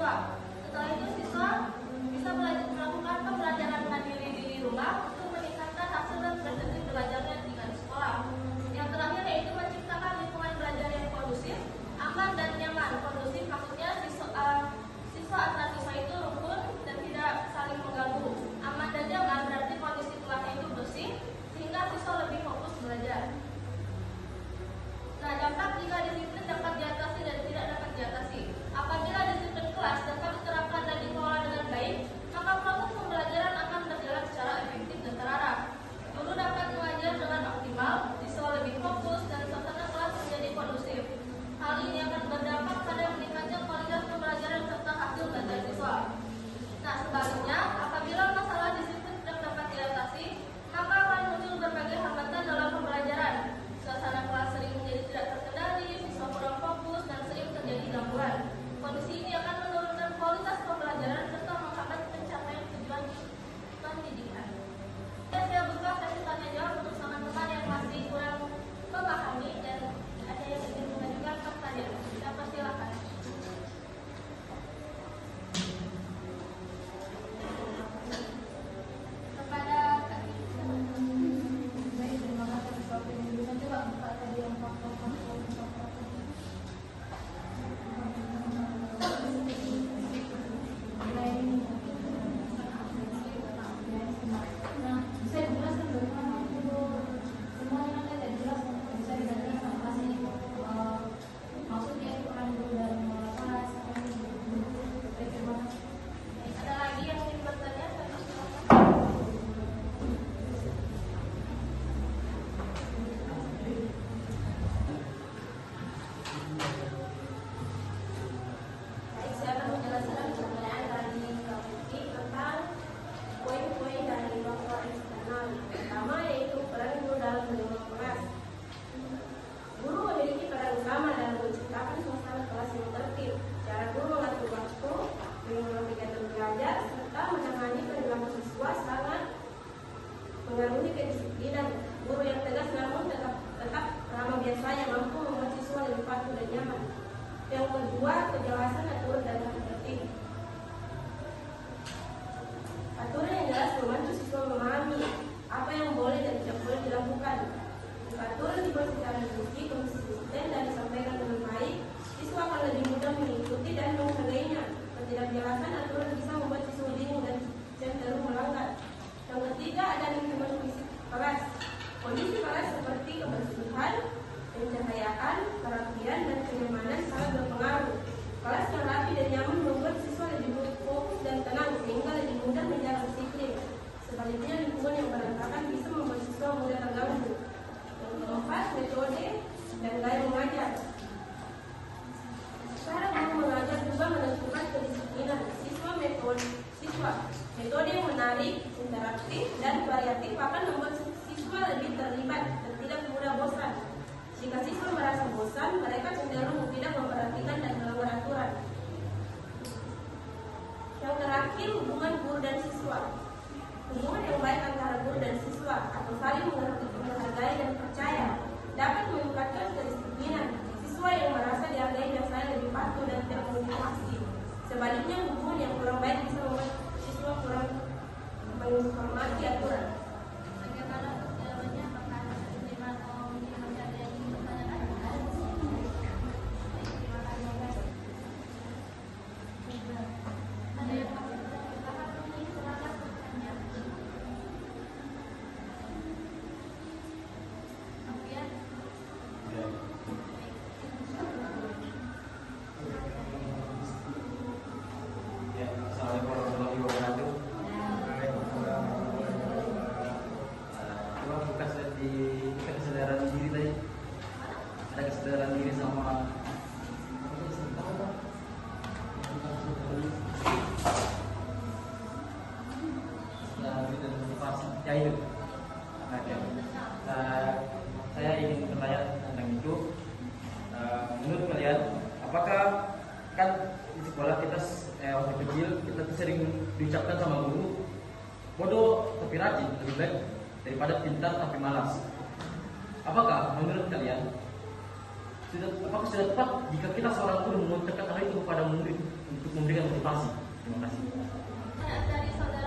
siswa. Setelah itu siswa bisa melakukan pembelajaran mandiri di rumah untuk meningkatkan hasil dan prestasi belajarnya di sekolah. Yang terakhir yaitu menciptakan lingkungan belajar yang kondusif, aman dan nyaman. Kondusif maksudnya siswa antar siswa itu rukun dan tidak saling mengganggu. Aman dan nyaman berarti kondisi kelasnya itu bersih sehingga siswa lebih fokus belajar. Nah, dampak jika disiplin dapat diatasi dan tidak dapat diatasi. Apabila disiplin kelas dapat diterapkan dan dikelola dengan baik, maka proses pembelajaran akan berjalan secara efektif dan terarah. Guru dapat mengajar dengan optimal, siswa lebih fokus, dan suasana kelas menjadi kondusif. Hal ini akan berdampak pada meningkatnya kualitas pembelajaran serta hasil belajar siswa. Nah, sebaliknya, apabila masalah disiplin tidak dapat diatasi, maka akan muncul berbagai hambatan dalam pembelajaran. Suasana kelas sering menjadi tidak terkendali, siswa kurang fokus, dan sering terjadi gangguan. Kondisi ini akan menurunkan kualitas pembelajaran serta menghambat pencapaian tujuan pendidikan. Saya buka sesi tanya jawab untuk teman-teman yang masih kurang memahami dan ada yang ingin mengajukan pertanyaan. Siapa silakan. Kepada baik, terima kasih atas waktu yang diberikan. Coba buka tadi yang faktor. Nah, bisa dijelaskan bagaimana itu semuanya kan tidak jelas, bisa dijelaskan sama kasih maksudnya itu orang dulu dalam kelas. Terima kasih. Ada lagi yang ingin bertanya? Baik, saya akan menjelaskan pertanyaan dari Kak Putri tentang poin-poin dari faktor eksternal. Pertama yaitu peran guru dalam lingkungan kelas. Guru memiliki peran utama dalam menciptakan suasana kelas yang tertib. Cara guru mengatur waktu, mengatur kegiatan belajar, serta menangani perilaku siswa sangat mengaruhi kedisiplinan. Guru yang tegas namun tetap ramah biasanya mampu membuat siswa lebih patuh dan nyaman. Yang kedua, kejelasan aturan dan tata tertib. Aturan yang jelas membantu siswa memahami apa yang boleh dan tidak boleh dilakukan. Jika aturan dibuat secara rinci, konsisten dan disampaikan dengan baik, siswa akan lebih mudah mengikuti dan menghargainya. Ketidakjelasan aturan bisa membuat siswa bingung dan cenderung melanggar. Yang ketiga, ada lingkungan fisik kelas. Kondisi kelas seperti kebersihan, pencahayaan, kerapian, dan kenyamanan sangat berpengaruh. Kelas yang rapi dan nyaman membuat siswa lebih fokus dan tenang sehingga lebih mudah menjaga disiplin. Sebaliknya, lingkungan yang berantakan bisa membuat siswa mudah terganggu. Yang keempat, metode dan gaya mengajar. Cara guru mengajar juga menentukan kedisiplinan siswa. Metode yang menarik, interaktif, dan variatif akan membuat siswa lebih terlibat dan tidak mudah bosan. Jika siswa merasa bosan, mereka cenderung tidak memperhatikan dan melanggar aturan. Yang terakhir, hubungan guru dan siswa. Hubungan yang baik antara guru dan siswa atau saling menghargai dan percaya dapat meningkatkan kedisiplinan. Siswa yang merasa dihargai biasanya lebih patuh dan termotivasi. Sebaliknya, hubungan yang kurang baik bisa membuat siswa kurang menghormati aturan. Bagaimana untuk jawabannya? Apakah terima atau mungkin masih ada yang ingin bertanya? Ada yang masih bertanya? Silakan bertanya. Alfian? Ya, assalamualaikum warahmatullahi wabarakatuh. Coba buka kesadaran diri tadi. Ada kesadaran diri sama ya itu. Saya ingin bertanya tentang itu. Menurut kalian, apakah kan di sekolah kita waktu kecil kita tuh sering diucapkan sama guru, bodoh tapi rajin lebih baik daripada pintar tapi malas. Apakah menurut kalian apakah sudah tepat jika kita seorang guru mengontrolkan hal itu kepada murid untuk memberikan motivasi? Terima kasih. Dari saudara